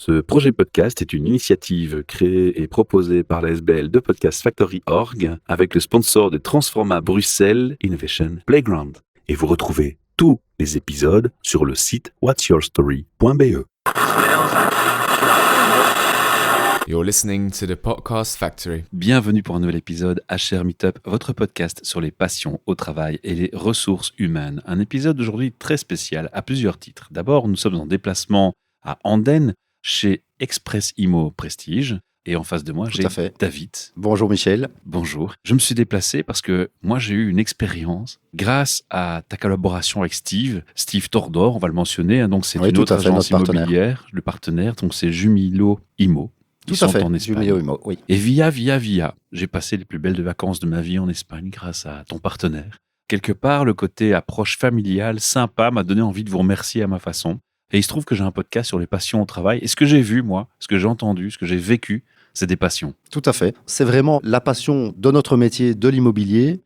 Ce projet podcast est une initiative créée et proposée par la SBL de Podcast Factory Org avec le sponsor de Transforma Bruxelles Innovation Playground. Et vous retrouvez tous les épisodes sur le site whatsyourstory.be. You're listening to the Podcast Factory. Bienvenue pour un nouvel épisode HR Meetup, votre podcast sur les passions au travail et les ressources humaines. Un épisode aujourd'hui très spécial à plusieurs titres. D'abord, nous sommes en déplacement à Andenne chez Express Immo Prestige. Et en face de moi, j'ai David. Bonjour Michel. Bonjour. Je me suis déplacé parce que moi, j'ai eu une expérience grâce à ta collaboration avec Steve Tordor, on va le mentionner. Donc, c'est une autre agence immobilière, le partenaire. Donc, c'est Jumilo Immo. Tout à fait, Jumilo Immo, oui. Et via, j'ai passé les plus belles de vacances de ma vie en Espagne grâce à ton partenaire. Quelque part, le côté approche familiale, sympa, m'a donné envie de vous remercier à ma façon. Et il se trouve que j'ai un podcast sur les passions au travail. Et ce que j'ai vu, moi, ce que j'ai entendu, ce que j'ai vécu, c'est des passions. Tout à fait. C'est vraiment la passion de notre métier, de l'immobilier,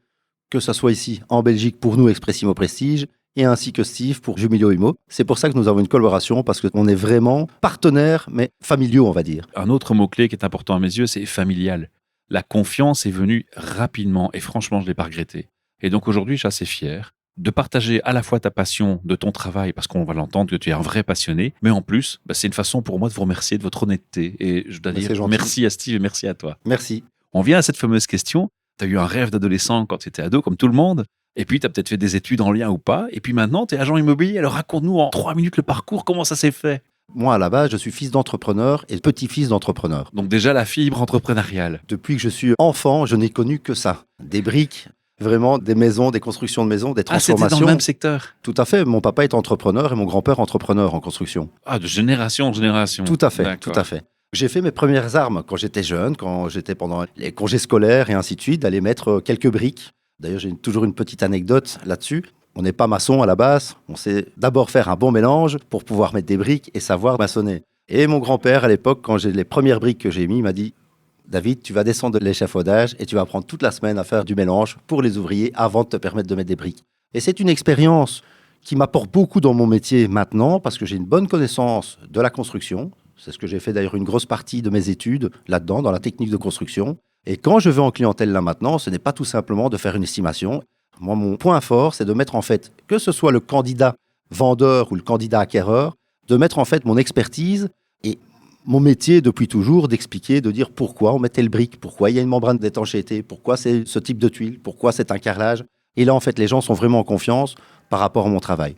que ce soit ici en Belgique pour nous, Express Immo Prestige, et ainsi que Steve pour Jumilo Immo. C'est pour ça que nous avons une collaboration, parce qu'on est vraiment partenaires, mais familiaux, on va dire. Un autre mot-clé qui est important à mes yeux, c'est familial. La confiance est venue rapidement, et franchement, je ne l'ai pas regretté. Et donc aujourd'hui, je suis assez fier de partager à la fois ta passion de ton travail, parce qu'on va l'entendre que tu es un vrai passionné, mais en plus, c'est une façon pour moi de vous remercier de votre honnêteté. Et je dois dire merci à Steve et merci à toi. Merci. On vient à cette fameuse question. Tu as eu un rêve d'adolescent quand tu étais ado, comme tout le monde. Et puis, tu as peut-être fait des études en lien ou pas. Et puis maintenant, tu es agent immobilier. Alors, raconte-nous en 3 minutes le parcours. Comment ça s'est fait? Moi, à la base, je suis fils d'entrepreneur et petit-fils d'entrepreneur. Donc déjà, la fibre entrepreneuriale. Depuis que je suis enfant, je n'ai connu que ça. Des briques, vraiment des maisons, des constructions de maisons, des transformations. Ah, c'était dans le même secteur? Tout à fait. Mon papa est entrepreneur et mon grand-père entrepreneur en construction. Ah, de génération en génération. Tout à fait, D'accord. tout à fait. J'ai fait mes premières armes quand j'étais jeune, quand j'étais pendant les congés scolaires et ainsi de suite, d'aller mettre quelques briques. D'ailleurs, j'ai toujours une petite anecdote là-dessus. On n'est pas maçon à la base. On sait d'abord faire un bon mélange pour pouvoir mettre des briques et savoir maçonner. Et mon grand-père, à l'époque, quand j'ai les premières briques que j'ai mis, il m'a dit « David, tu vas descendre de l'échafaudage et tu vas prendre toute la semaine à faire du mélange pour les ouvriers avant de te permettre de mettre des briques. » Et c'est une expérience qui m'apporte beaucoup dans mon métier maintenant parce que j'ai une bonne connaissance de la construction. C'est ce que j'ai fait d'ailleurs une grosse partie de mes études là-dedans, dans la technique de construction. Et quand je vais en clientèle là maintenant, ce n'est pas tout simplement de faire une estimation. Moi, mon point fort, c'est de mettre en fait, que ce soit le candidat vendeur ou le candidat acquéreur, de mettre en fait mon expertise et mon métier depuis toujours, d'expliquer, de dire pourquoi on met telle brique, pourquoi il y a une membrane d'étanchéité, pourquoi c'est ce type de tuile, pourquoi c'est un carrelage. Et là, en fait, les gens sont vraiment en confiance par rapport à mon travail.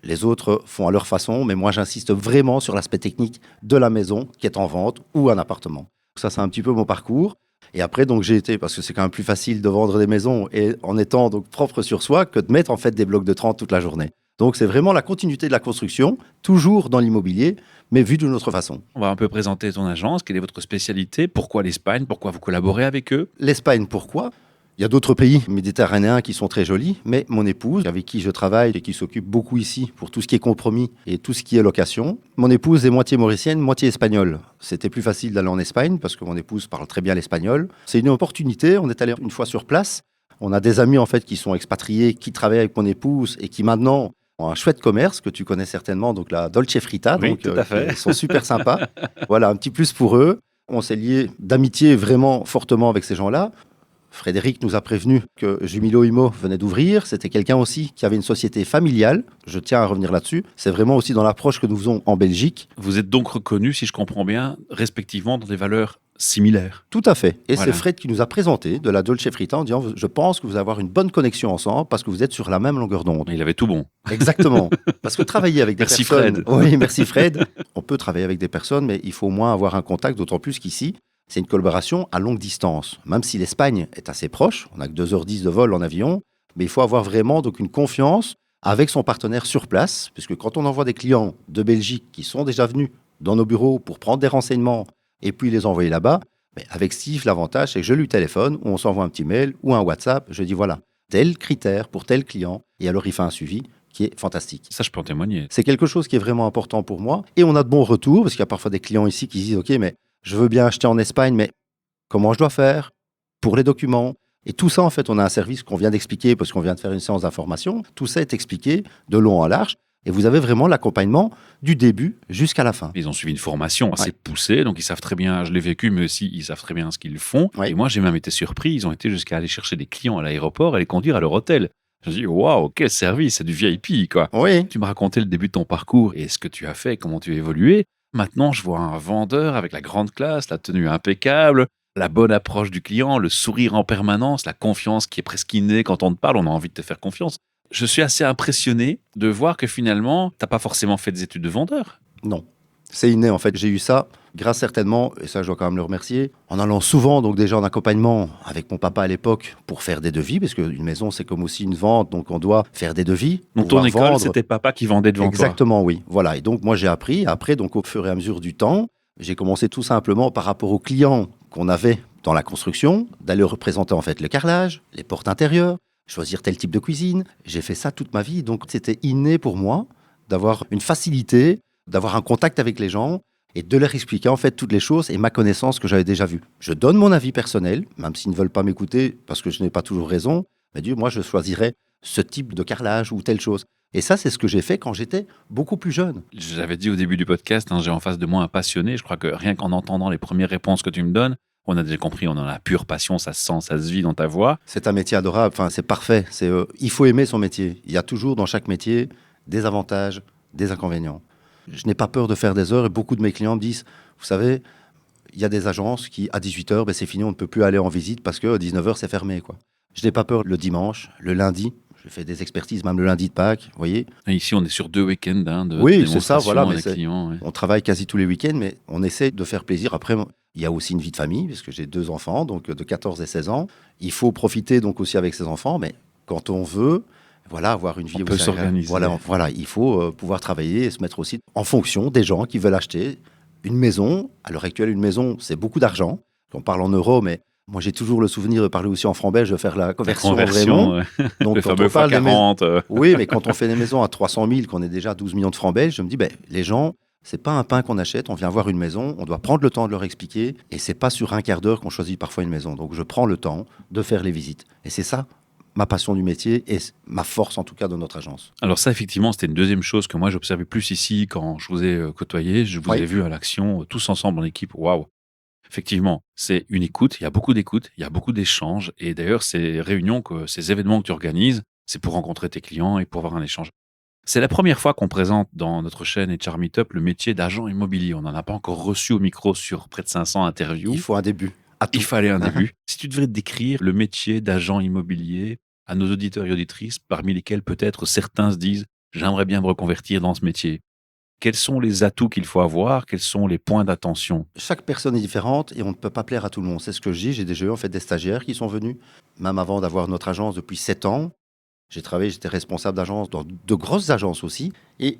Les autres font à leur façon, mais moi, j'insiste vraiment sur l'aspect technique de la maison qui est en vente ou un appartement. Ça, c'est un petit peu mon parcours. Et après, donc, j'ai été, parce que c'est quand même plus facile de vendre des maisons et en étant donc propre sur soi que de mettre en fait des blocs de 30 toute la journée. Donc, c'est vraiment la continuité de la construction, toujours dans l'immobilier, mais vu d'une autre façon. On va un peu présenter ton agence. Quelle est votre spécialité? Pourquoi l'Espagne? Pourquoi vous collaborez avec eux? L'Espagne, pourquoi? Il y a d'autres pays méditerranéens qui sont très jolis, mais mon épouse, avec qui je travaille et qui s'occupe beaucoup ici pour tout ce qui est compromis et tout ce qui est location, mon épouse est moitié mauricienne, moitié espagnole. C'était plus facile d'aller en Espagne parce que mon épouse parle très bien l'espagnol. C'est une opportunité, on est allé une fois sur place. On a des amis en fait qui sont expatriés, qui travaillent avec mon épouse et qui maintenant ont un chouette commerce que tu connais certainement, donc la Dolce Frita. Oui, donc, tout à fait. Ils sont super sympas. Voilà, un petit plus pour eux. On s'est liés d'amitié vraiment fortement avec ces gens-là. Frédéric nous a prévenu que Jumilo Immo venait d'ouvrir. C'était quelqu'un aussi qui avait une société familiale. Je tiens à revenir là-dessus. C'est vraiment aussi dans l'approche que nous faisons en Belgique. Vous êtes donc reconnus, si je comprends bien, respectivement dans des valeurs similaires. Tout à fait. Et Voilà. c'est Fred qui nous a présenté de la Dolce Frita en disant « Je pense que vous allez avoir une bonne connexion ensemble parce que vous êtes sur la même longueur d'onde. » Il avait tout bon. Exactement. Parce que travailler avec des Merci, personnes... Fred. Oui, merci Fred. On peut travailler avec des personnes, mais il faut au moins avoir un contact, d'autant plus qu'ici, c'est une collaboration à longue distance. Même si l'Espagne est assez proche, on n'a que 2h10 de vol en avion, mais il faut avoir vraiment donc une confiance avec son partenaire sur place, puisque quand on envoie des clients de Belgique qui sont déjà venus dans nos bureaux pour prendre des renseignements et puis les envoyer là-bas, mais avec Steve, l'avantage, c'est que je lui téléphone ou on s'envoie un petit mail ou un WhatsApp, je dis voilà, tel critère pour tel client, et alors il fait un suivi qui est fantastique. Ça, je peux en témoigner. C'est quelque chose qui est vraiment important pour moi, et on a de bons retours, parce qu'il y a parfois des clients ici qui disent ok, mais je veux bien acheter en Espagne, mais comment je dois faire pour les documents? Et tout ça, en fait, on a un service qu'on vient d'expliquer parce qu'on vient de faire une séance d'information. Tout ça est expliqué de long en large. Et vous avez vraiment l'accompagnement du début jusqu'à la fin. Ils ont suivi une formation assez Ouais. poussée, donc ils savent très bien, je l'ai vécu, mais aussi ils savent très bien ce qu'ils font. Ouais. Et moi, j'ai même été surpris, ils ont été jusqu'à aller chercher des clients à l'aéroport et les conduire à leur hôtel. Je me suis dit, waouh, quel service, c'est du VIP, quoi. Oui, Tu me racontais le début de ton parcours et ce que tu as fait, comment tu as évolué. Maintenant, je vois un vendeur avec la grande classe, la tenue impeccable, la bonne approche du client, le sourire en permanence, la confiance qui est presque innée quand on te parle, on a envie de te faire confiance. Je suis assez impressionné de voir que finalement, t'as pas forcément fait des études de vendeur. non. C'est inné en fait. J'ai eu ça grâce certainement, et ça je dois quand même le remercier, en allant souvent donc déjà en accompagnement avec mon papa à l'époque pour faire des devis, parce qu'une maison c'est comme aussi une vente, donc on doit faire des devis. Donc ton pouvoir école, vendre. c'était papa qui vendait devant toi. Exactement, oui. Voilà. Et donc, moi, j'ai appris. Après, donc, au fur et à mesure du temps, j'ai commencé tout simplement par rapport aux clients qu'on avait dans la construction, d'aller représenter en fait le carrelage, les portes intérieures, choisir tel type de cuisine. J'ai fait ça toute ma vie. Donc, c'était inné pour moi d'avoir une facilité, d'avoir un contact avec les gens et de leur expliquer en fait toutes les choses et ma connaissance que j'avais déjà vue. Je donne mon avis personnel, même s'ils ne veulent pas m'écouter parce que je n'ai pas toujours raison. Mais Dieu, moi, je choisirais ce type de carrelage ou telle chose. Et ça, c'est ce que j'ai fait quand j'étais beaucoup plus jeune. J'avais dit au début du podcast, j'ai en face de moi un passionné. Je crois que rien qu'en entendant les premières réponses que tu me donnes, on a déjà compris, on en a pure passion, ça se sent, ça se vit dans ta voix. C'est un métier adorable, enfin, c'est parfait. Il faut aimer son métier. Il y a toujours dans chaque métier des avantages, des inconvénients. Je n'ai pas peur de faire des heures et beaucoup de mes clients me disent, vous savez, il y a des agences qui, à 18h, ben, c'est fini, on ne peut plus aller en visite parce que 19h, c'est fermé, quoi. Je n'ai pas peur le dimanche, le lundi. Je fais des expertises même le lundi de Pâques, vous voyez. Et ici, on est sur 2 week-ends de Oui, c'est ça, démonstration voilà, mais avec c'est- clients. Ouais. On travaille quasi tous les week-ends, mais on essaie de faire plaisir. Après, il y a aussi une vie de famille, parce que j'ai 2 enfants, donc de 14 et 16 ans. Il faut profiter donc aussi avec ses enfants, mais quand on veut, voilà, avoir une vie On peut aussi agréable. s'organiser. Voilà, il faut pouvoir travailler et se mettre aussi en fonction des gens qui veulent acheter une maison. À l'heure actuelle, une maison, c'est beaucoup d'argent. On parle en euros, mais moi, j'ai toujours le souvenir de parler aussi en francs belges, de faire la conversion vraiment. ouais. Donc, Le quand fameux on parle des maisons, x40. oui, mais quand on fait des maisons à 300 000, qu'on est déjà à 12 millions de francs belges, je me dis, ben, les gens, c'est pas un pain qu'on achète, on vient voir une maison, on doit prendre le temps de leur expliquer, et c'est pas sur un quart d'heure qu'on choisit parfois une maison. Donc je prends le temps de faire les visites. Et c'est ça, ma passion du métier, et ma force en tout cas de notre agence. Alors ça, effectivement, c'était une deuxième chose que moi, j'observais plus ici quand je vous ai côtoyé. Je vous Oui. ai vu à l'action, tous ensemble en équipe. Waouh! Effectivement, c'est une écoute, il y a beaucoup d'écoute, il y a beaucoup d'échanges. Et d'ailleurs, ces réunions, ces événements que tu organises, c'est pour rencontrer tes clients et pour avoir un échange. C'est la première fois qu'on présente dans notre chaîne HR Meetup le métier d'agent immobilier. On n'en a pas encore reçu au micro sur près de 500 interviews. Il faut un début. À tout. Il fallait un début. Si tu devrais décrire le métier d'agent immobilier à nos auditeurs et auditrices, parmi lesquels peut-être certains se disent « j'aimerais bien me reconvertir dans ce métier », quels sont les atouts qu'il faut avoir? Quels sont les points d'attention? Chaque personne est différente et on ne peut pas plaire à tout le monde. C'est ce que je dis. J'ai déjà eu en fait des stagiaires qui sont venus, même avant d'avoir notre agence depuis 7 ans. J'ai travaillé, j'étais responsable d'agence dans de grosses agences aussi. Et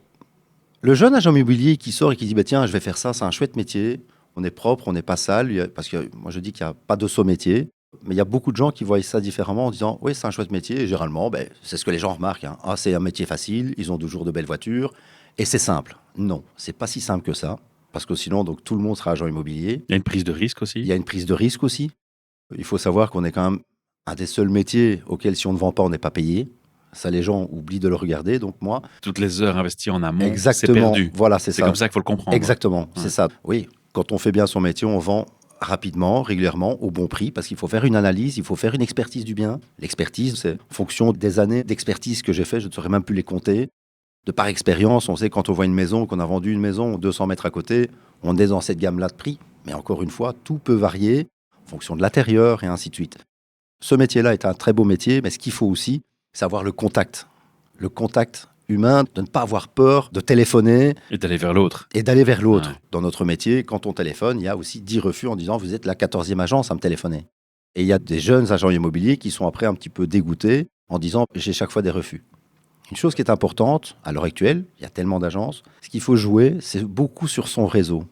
le jeune agent immobilier qui sort et qui dit bah, tiens, je vais faire ça, c'est un chouette métier. On est propre, on n'est pas sale. Parce que moi, je dis qu'il n'y a pas de saut métier. Mais il y a beaucoup de gens qui voient ça différemment en disant oui, c'est un chouette métier. Et généralement, ben, c'est ce que les gens remarquent. Hein. Ah, c'est un métier facile, ils ont toujours de belles voitures. Et c'est simple. Non, c'est pas si simple que ça. Parce que sinon, donc, tout le monde sera agent immobilier. Il y a une prise de risque aussi. Il y a une prise de risque aussi. Il faut savoir qu'on est quand même un des seuls métiers auxquels, si on ne vend pas, on n'est pas payé. Ça, les gens oublient de le regarder. Donc, moi. Toutes les heures investies en amont, c'est Exactement. perdu. Voilà, c'est C'est ça. comme ça qu'il faut le comprendre. Exactement, Ouais. c'est ça. Oui, quand on fait bien son métier, on vend rapidement, régulièrement, au bon prix, parce qu'il faut faire une analyse, il faut faire une expertise du bien. L'expertise, c'est en fonction des années d'expertise que j'ai fait, je ne saurais même plus les compter. De par expérience, on sait quand on voit une maison, qu'on a vendu une maison 200 mètres à côté, on est dans cette gamme-là de prix. Mais encore une fois, tout peut varier en fonction de l'intérieur et ainsi de suite. Ce métier-là est un très beau métier, mais ce qu'il faut aussi, c'est avoir le contact. Le contact humain, de ne pas avoir peur de téléphoner Et d'aller vers l'autre. et d'aller vers l'autre. Ouais. Dans notre métier, quand on téléphone, il y a aussi 10 refus en disant vous êtes la 14e agence à me téléphoner. Et il y a des jeunes agents immobiliers qui sont après un petit peu dégoûtés en disant j'ai chaque fois des refus. Une chose qui est importante, à l'heure actuelle, il y a tellement d'agences, ce qu'il faut jouer, c'est beaucoup sur son réseau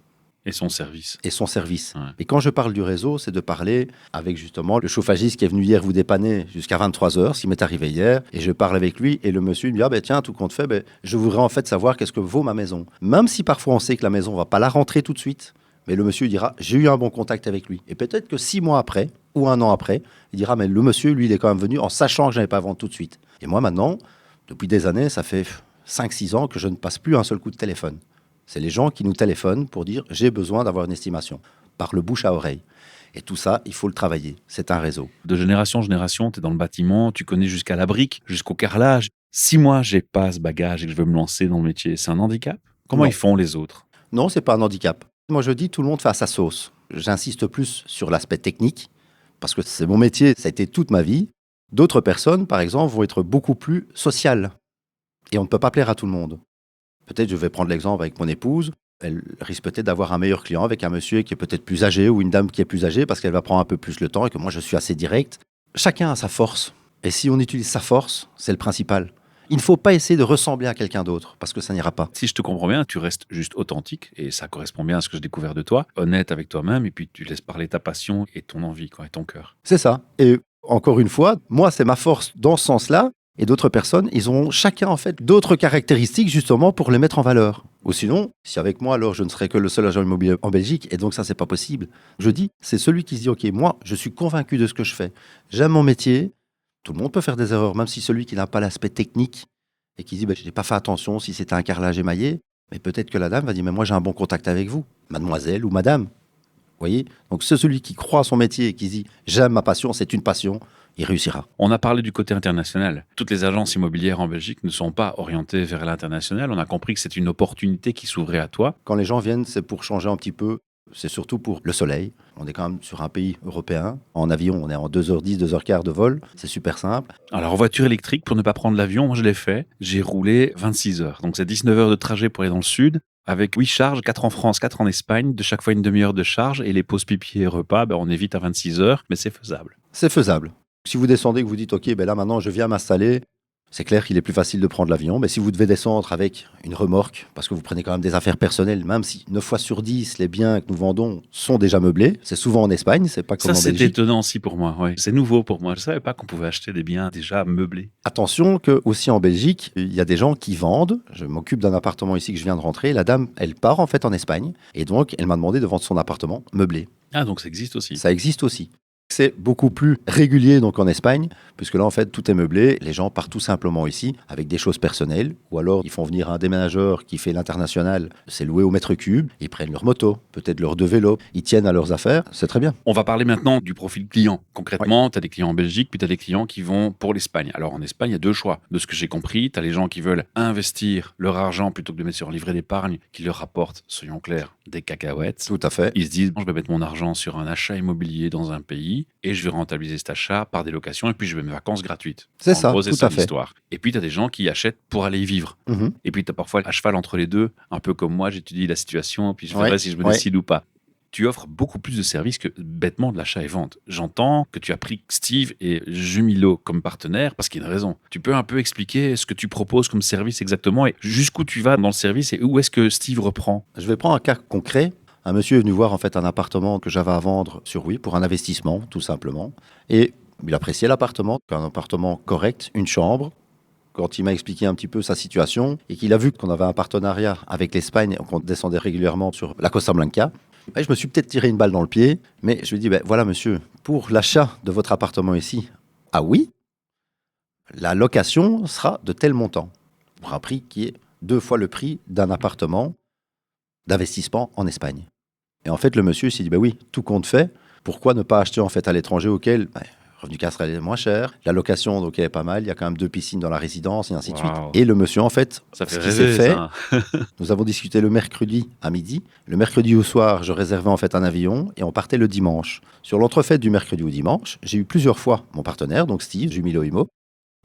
Et son service. et son service. Ouais. Et quand je parle du réseau, c'est de parler avec justement le chauffagiste qui est venu hier vous dépanner jusqu'à 23h, ce qui m'est arrivé hier, et je parle avec lui, et le monsieur il me dit « Ah ben tiens, tout compte fait, ben, je voudrais en fait savoir qu'est-ce que vaut ma maison. » Même si parfois on sait que la maison ne va pas la rentrer tout de suite, mais le monsieur dira « J'ai eu un bon contact avec lui. » Et peut-être que 6 mois après, ou 1 an après, il dira « Mais le monsieur, lui, il est quand même venu en sachant que je n'allais pas vendre tout de suite. » Et moi maintenant, depuis des années, ça fait 5-6 ans que je ne passe plus un seul coup de téléphone. C'est les gens qui nous téléphonent pour dire « j'ai besoin d'avoir une estimation », par le bouche à oreille. Et tout ça, il faut le travailler. C'est un réseau. De génération en génération, tu es dans le bâtiment, tu connais jusqu'à la brique, jusqu'au carrelage. Si moi, j'ai pas ce bagage et que je veux me lancer dans le métier, c'est un handicap? Comment Non. ils font les autres? Non, c'est pas un handicap. Moi, je dis tout le monde fait à sa sauce. J'insiste plus sur l'aspect technique, parce que c'est mon métier, ça a été toute ma vie. D'autres personnes, par exemple, vont être beaucoup plus sociales. Et on ne peut pas plaire à tout le monde. Peut-être, je vais prendre l'exemple avec mon épouse. Elle risque peut-être d'avoir un meilleur client avec un monsieur qui est peut-être plus âgé ou une dame qui est plus âgée parce qu'elle va prendre un peu plus le temps et que moi, je suis assez direct. Chacun a sa force. Et si on utilise sa force, c'est le principal. Il ne faut pas essayer de ressembler à quelqu'un d'autre parce que ça n'ira pas. Si je te comprends bien, tu restes juste authentique et ça correspond bien à ce que j'ai découvert de toi, honnête avec toi-même et puis tu laisses parler ta passion et ton envie et ton cœur. C'est ça. Et encore une fois, moi, c'est ma force dans ce sens-là. Et d'autres personnes, ils ont chacun en fait d'autres caractéristiques justement pour les mettre en valeur. Ou sinon, si avec moi, alors je ne serais que le seul agent immobilier en Belgique, et donc ça, c'est pas possible. Je dis, c'est celui qui se dit, ok, moi, je suis convaincu de ce que je fais. J'aime mon métier. Tout le monde peut faire des erreurs, même si celui qui n'a pas l'aspect technique et qui dit, je n'ai pas fait attention si c'était un carrelage émaillé, mais peut-être que la dame va dire, mais moi, j'ai un bon contact avec vous, mademoiselle ou madame. Vous voyez? Donc c'est celui qui croit à son métier et qui dit, j'aime ma passion, c'est une passion. Il réussira. On a parlé du côté international. Toutes les agences immobilières en Belgique ne sont pas orientées vers l'international. On a compris que c'est une opportunité qui s'ouvrait à toi. Quand les gens viennent, c'est pour changer un petit peu. C'est surtout pour le soleil. On est quand même sur un pays européen. En avion, on est en 2h10, 2h15 de vol. C'est super simple. Alors en voiture électrique, pour ne pas prendre l'avion, moi je l'ai fait. J'ai roulé 26 heures. Donc c'est 19 heures de trajet pour aller dans le sud. Avec 8 charges, 4 en France, 4 en Espagne, de chaque fois une demi-heure de charge. Et les pauses pipi et repas, on est vite à 26 heures, mais c'est faisable. C'est faisable. Si vous descendez et que vous dites, OK, là maintenant je viens m'installer, c'est clair qu'il est plus facile de prendre l'avion. Mais si vous devez descendre avec une remorque, parce que vous prenez quand même des affaires personnelles, même si 9 fois sur 10, les biens que nous vendons sont déjà meublés, c'est souvent en Espagne, c'est pas comme en Ça, c'est Belgique. étonnant aussi pour moi. Ouais. C'est nouveau pour moi. Je ne savais pas qu'on pouvait acheter des biens déjà meublés. Attention que aussi en Belgique, il y a des gens qui vendent. Je m'occupe d'un appartement ici que je viens de rentrer. La dame, elle part en fait en Espagne. Et donc, elle m'a demandé de vendre son appartement meublé. Ah, donc ça existe aussi. Ça existe aussi. C'est beaucoup plus régulier donc en Espagne, puisque là en fait tout est meublé, les gens partent tout simplement ici avec des choses personnelles, ou alors ils font venir un déménageur qui fait l'international, c'est loué au mètre cube, ils prennent leur moto, peut-être leurs 2 vélos, ils tiennent à leurs affaires, c'est très bien. On va parler maintenant du profil client. Concrètement, tu as des clients en Belgique, puis tu as des clients qui vont pour l'Espagne. Alors en Espagne, il y a 2 choix. De ce que j'ai compris, tu as les gens qui veulent investir leur argent plutôt que de mettre sur un livret d'épargne qui leur rapporte, soyons clairs, des cacahuètes. Tout à fait. Ils se disent, je vais mettre mon argent sur un achat immobilier dans un pays et je vais rentabiliser cet achat par des locations et puis je vais mes vacances gratuites. C'est En ça, gros, tout ça à fait. l'histoire. Et puis tu as des gens qui achètent pour aller y vivre. Mhm. Et puis tu as parfois à cheval entre les deux, un peu comme moi, j'étudie la situation, puis je Ouais, verrai si je me ouais. décide ou pas. Tu offres beaucoup plus de services que bêtement de l'achat et vente. J'entends que tu as pris Steve et Jumilo comme partenaires parce qu'il y a une raison. Tu peux un peu expliquer ce que tu proposes comme service exactement et jusqu'où tu vas dans le service et où est-ce que Steve reprend? Je vais prendre un cas concret. Un monsieur est venu voir en fait un appartement que j'avais à vendre sur Oui pour un investissement, tout simplement. Et il appréciait l'appartement, un appartement correct, une chambre. Quand il m'a expliqué un petit peu sa situation et qu'il a vu qu'on avait un partenariat avec l'Espagne, qu'on descendait régulièrement sur la Costa Blanca, je me suis peut-être tiré une balle dans le pied, mais je lui ai dit, voilà monsieur, pour l'achat de votre appartement ici, ah oui, la location sera de tel montant, pour un prix qui est 2 fois le prix d'un appartement d'investissement en Espagne. Et en fait, le monsieur s'est dit, oui, tout compte fait, pourquoi ne pas acheter en fait à l'étranger auquel revenu cas serait moins cher, la location donc est pas mal, il y a quand même 2 piscines dans la résidence et ainsi de suite. Et le monsieur en fait, Ça fait ce qui s'est rêver, fait, ça. nous avons discuté le mercredi à midi. Le mercredi au soir, je réservais en fait un avion et on partait le dimanche. Sur l'entrefaite du mercredi au dimanche, j'ai eu plusieurs fois mon partenaire, donc Steve, Jumilo Imo.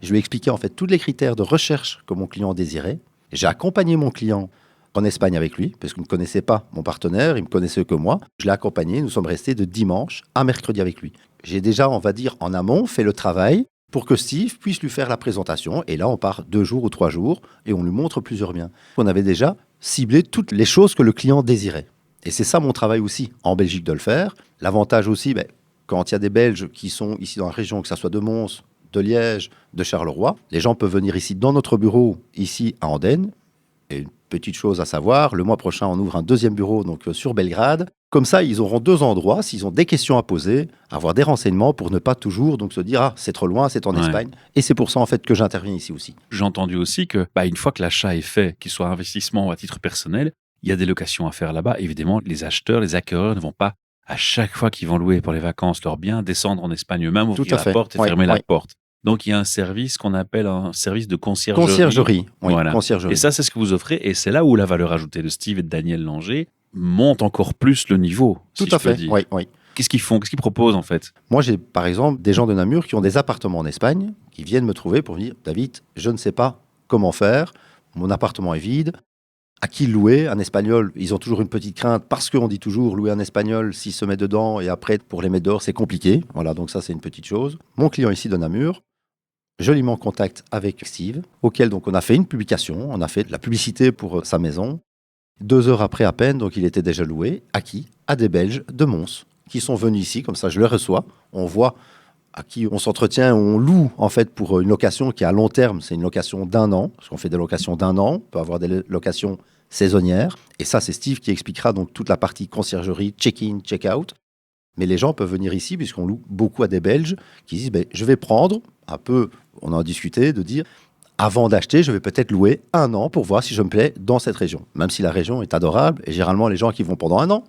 Je lui ai expliqué en fait tous les critères de recherche que mon client désirait. J'ai accompagné mon client en Espagne avec lui, parce qu'il ne connaissait pas mon partenaire, il me connaissait que moi. Je l'ai accompagné, nous sommes restés de dimanche à mercredi avec lui. J'ai déjà, on va dire, en amont, fait le travail pour que Steve puisse lui faire la présentation. Et là, on part 2 jours ou 3 jours et on lui montre plusieurs biens. On avait déjà ciblé toutes les choses que le client désirait. Et c'est ça mon travail aussi, en Belgique, de le faire. L'avantage aussi, quand il y a des Belges qui sont ici dans la région, que ce soit de Mons, de Liège, de Charleroi, les gens peuvent venir ici dans notre bureau, ici à Andenne. Et une petite chose à savoir, le mois prochain, on ouvre un 2e bureau donc sur Belgrade. Comme ça, ils auront 2 endroits, s'ils ont des questions à poser, avoir des renseignements pour ne pas toujours donc se dire « Ah, c'est trop loin, c'est en Ouais. Espagne ». Et c'est pour ça en fait que j'interviens ici aussi. J'ai entendu aussi que, une fois que l'achat est fait, qu'il soit investissement ou à titre personnel, il y a des locations à faire là-bas. Évidemment, les acheteurs, les acquéreurs ne vont pas, à chaque fois qu'ils vont louer pour les vacances leurs biens, descendre en Espagne eux-mêmes, Tout ouvrir à la fait. porte et Ouais, fermer la ouais. porte. Donc, il y a un service qu'on appelle un service de conciergerie. Conciergerie. Oui, Voilà. conciergerie. Et ça, c'est ce que vous offrez. Et c'est là où la valeur ajoutée de Steve et de Daniel Langer monte encore plus le niveau, Tout si à je peux fait. dire. Oui, oui. Qu'est-ce qu'ils font? Qu'est-ce qu'ils proposent, en fait? Moi, j'ai par exemple des gens de Namur qui ont des appartements en Espagne, qui viennent me trouver pour me dire « David, je ne sais pas comment faire, mon appartement est vide, à qui louer un espagnol ?» Ils ont toujours une petite crainte parce qu'on dit toujours louer un espagnol s'il se met dedans et après pour les mettre dehors, c'est compliqué. Voilà, donc ça, c'est une petite chose. Mon client ici de Namur, je l'ai mis en contact avec Steve, auquel donc on a fait une publication, on a fait de la publicité pour sa maison. 2 heures après à peine, donc il était déjà loué. À qui? À des Belges de Mons, qui sont venus ici, comme ça je les reçois. On voit à qui on s'entretient, on loue en fait pour une location qui est à long terme. C'est une location d'1 an, parce qu'on fait des locations d'1 an, on peut avoir des locations saisonnières. Et ça, c'est Steve qui expliquera donc toute la partie conciergerie, check-in, check-out. Mais les gens peuvent venir ici, puisqu'on loue beaucoup à des Belges, qui disent je vais prendre un peu, on en a discuté, de dire avant d'acheter, je vais peut-être louer 1 an pour voir si je me plais dans cette région. Même si la région est adorable, et généralement les gens qui vont pendant 1 an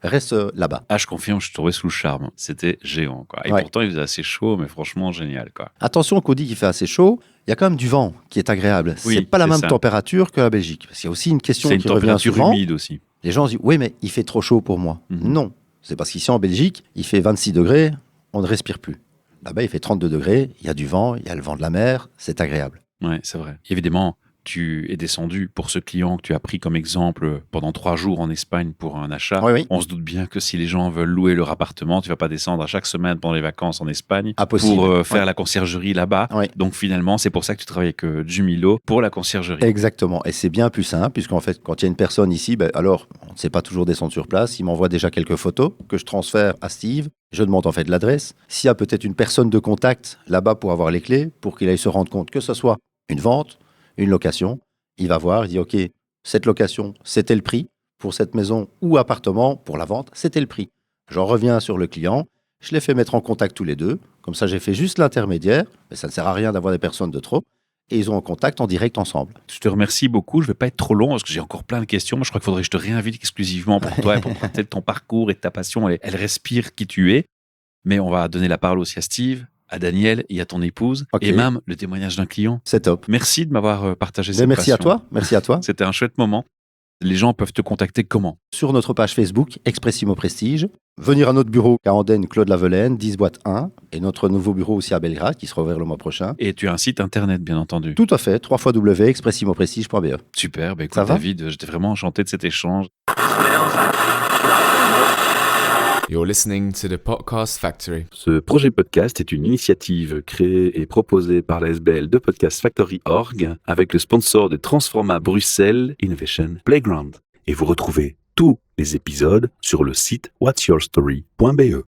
restent là-bas. Ah, je confirme, je suis tombé sous le charme. C'était géant, quoi. Et Ouais. pourtant, il faisait assez chaud, mais franchement, génial, quoi. Attention qu'on dit qu'il fait assez chaud, il y a quand même du vent qui est agréable. Oui, C'est pas la c'est même ça. température que la Belgique. Parce qu'il y a aussi une question C'est une qui revient température souvent. humide aussi. Les gens se disent oui, mais il fait trop chaud pour moi. Mhm. Non, c'est parce qu'ici en Belgique, il fait 26 degrés, on ne respire plus. Là-bas, il fait 32 degrés, il y a du vent, il y a le vent de la mer, c'est agréable. Ouais, c'est vrai. Évidemment, tu es descendu pour ce client que tu as pris comme exemple pendant 3 jours en Espagne pour un achat. Oui, oui. On se doute bien que si les gens veulent louer leur appartement, tu vas pas descendre à chaque semaine pendant les vacances en Espagne Impossible. pour faire Ouais. la conciergerie là-bas. Ouais. Donc finalement, c'est pour ça que tu travailles avec Jumilo pour la conciergerie. Exactement. Et c'est bien plus simple, puisqu'en fait, quand il y a une personne ici, alors, on ne sait pas toujours descendre sur place. Il m'envoie déjà quelques photos que je transfère à Steve. Je demande en fait l'adresse. S'il y a peut-être une personne de contact là-bas pour avoir les clés, pour qu'il aille se rendre compte que ce soit une vente, une location, il va voir, il dit OK, cette location, c'était le prix. Pour cette maison ou appartement, pour la vente, c'était le prix. J'en reviens sur le client. Je les fais mettre en contact tous les deux. Comme ça, j'ai fait juste l'intermédiaire. Mais ça ne sert à rien d'avoir des personnes de trop. Et ils ont en contact en direct ensemble. Je te remercie beaucoup. Je vais pas être trop long parce que j'ai encore plein de questions. Moi, je crois qu'il faudrait que je te réinvite exclusivement pour toi et pour peut-être ton parcours et ta passion. Elle respire qui tu es. Mais on va donner la parole aussi à Steve, à Daniel et à ton épouse. Ok. Et même le témoignage d'un client. C'est top. Merci de m'avoir partagé Mais cette merci à passion. toi. Merci à toi. C'était un chouette moment. Les gens peuvent te contacter comment? Sur notre page Facebook, Expressimo Prestige. Venir à notre bureau à Andenne, Claude Lavelaine, 10 boîte 1. Et notre nouveau bureau aussi à Belgrade, qui sera ouvert le mois prochain. Et tu as un site internet, bien entendu. Tout à fait, www.expressimoprestige.be. Super. Écoute, Ça va David, j'étais vraiment enchanté de cet échange. You're listening to the Podcast Factory. Ce projet podcast est une initiative créée et proposée par la SBL de Podcast Factory Org avec le sponsor de Transforma Bruxelles Innovation Playground. Et vous retrouvez tous les épisodes sur le site whatsyourstory.be.